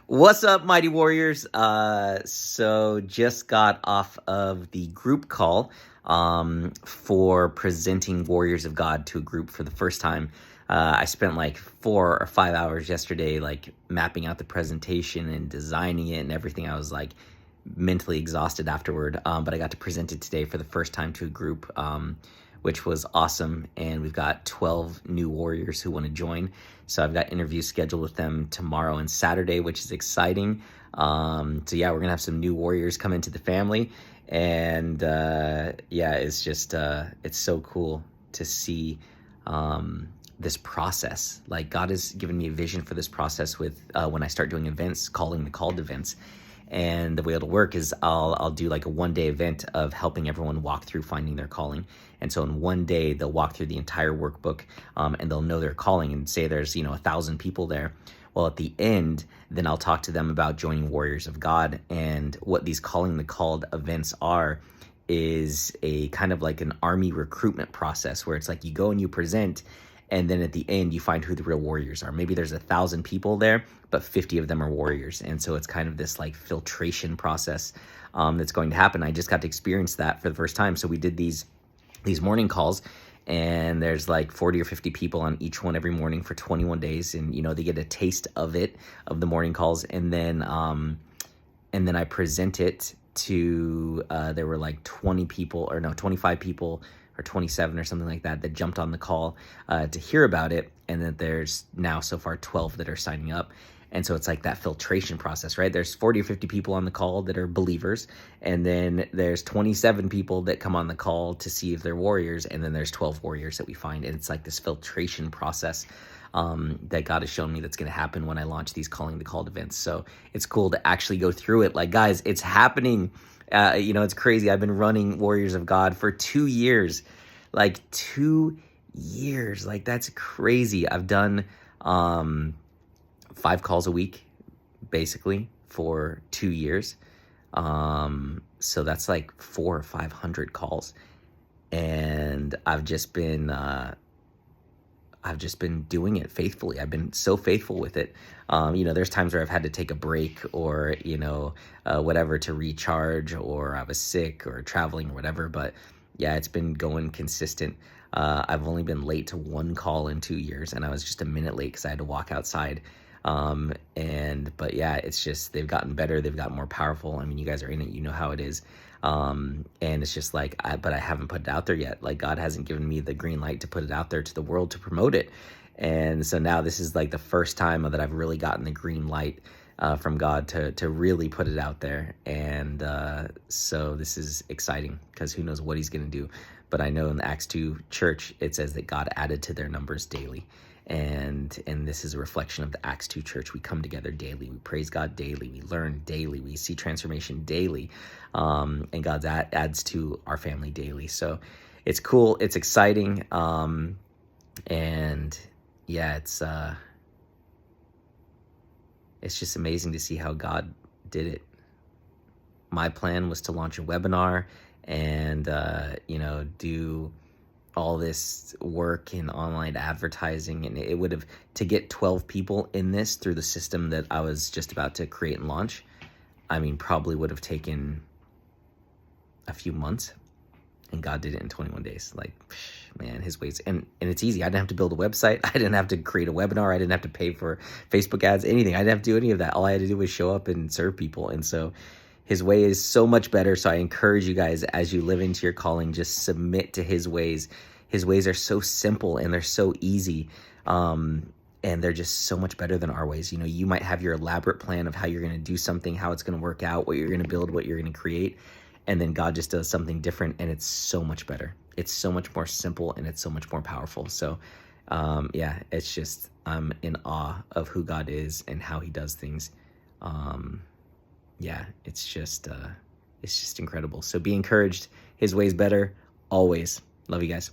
What's up, Mighty Warriors? So just got off of the group call for presenting Warriors of God to a group for the first time. I spent like 4 or 5 hours yesterday, like mapping out the presentation and designing it and everything. I was like mentally exhausted afterward, but I got to present it today for the first time to a group, which was awesome. And we've got 12 new warriors who want to join. So I've got interviews scheduled with them tomorrow and Saturday, which is exciting. So yeah, we're gonna have some new warriors come into the family, and yeah, it's just it's so cool to see this process. Like, God has given me a vision for this process with when I start doing events, calling the called events. And the way it'll work is I'll do like a 1-day event of helping everyone walk through finding their calling. And so in 1 day, they'll walk through the entire workbook, and they'll know their calling. And say there's 1,000 people there. Well, at the end, then I'll talk to them about joining Warriors of God. And what these calling the called events are is a kind of like an army recruitment process, where it's like you go and you present, and then at the end you find who the real warriors are. Maybe there's 1,000 people there, but 50 of them are warriors. And so it's kind of this like filtration process that's going to happen. I just got to experience that for the first time. So we did these morning calls, and there's like 40 or 50 people on each one every morning for 21 days. And they get a taste of the morning calls. And then I present it to there were like 25 people or 27 or something like that jumped on the call to hear about it. And then there's now so far 12 that are signing up. And so it's like that filtration process, right? There's 40 or 50 people on the call that are believers. And then there's 27 people that come on the call to see if they're warriors. And then there's 12 warriors that we find. And it's like this filtration process that God has shown me that's going to happen when I launch these calling the called events. So it's cool to actually go through it. Like, guys, it's happening. It's crazy. I've been running Warriors of God for 2 years, like 2 years. Like, that's crazy. I've done 5 calls a week, basically, for 2 years. So that's like 400 or 500 calls. And I've just been doing it faithfully. I've been so faithful with it. There's times where I've had to take a break or, whatever, to recharge, or I was sick or traveling or whatever. But yeah, it's been going consistent. I've only been late to 1 call in 2 years, and I was just a minute late because I had to walk outside. But yeah, it's just, they've gotten better. They've gotten more powerful. I mean, you guys are in it, you know how it is. And it's just like, but I haven't put it out there yet. Like, God hasn't given me the green light to put it out there to the world to promote it. And so now this is like the first time that I've really gotten the green light from God to really put it out there. And so this is exciting, because who knows what he's going to do. But I know in the Acts 2 church, it says that God added to their numbers daily. And this is a reflection of the Acts 2 church. We come together daily. We praise God daily. We learn daily. We see transformation daily. And God adds to our family daily. So it's cool. It's exciting. And yeah, it's just amazing to see how God did it. My plan was to launch a webinar and, do all this work in online advertising, and it would have, to get 12 people in this through the system that I was just about to create and launch, I mean, probably would have taken a few months, and God did it in 21 days. Like, man, his ways. And it's easy. I didn't have to build a website. I didn't have to create a webinar. I didn't have to pay for Facebook ads, anything. I didn't have to do any of that. All I had to do was show up and serve people. And so his way is so much better. So I encourage you guys, as you live into your calling, just submit to his ways. His ways are so simple and they're so easy. And they're just so much better than our ways. You might have your elaborate plan of how you're going to do something, how it's going to work out, what you're going to build, what you're going to create. And then God just does something different, and it's so much better. It's so much more simple, and it's so much more powerful. So yeah, it's just, I'm in awe of who God is and how he does things. Yeah, it's just incredible. So be encouraged. His way's better always. Love you guys.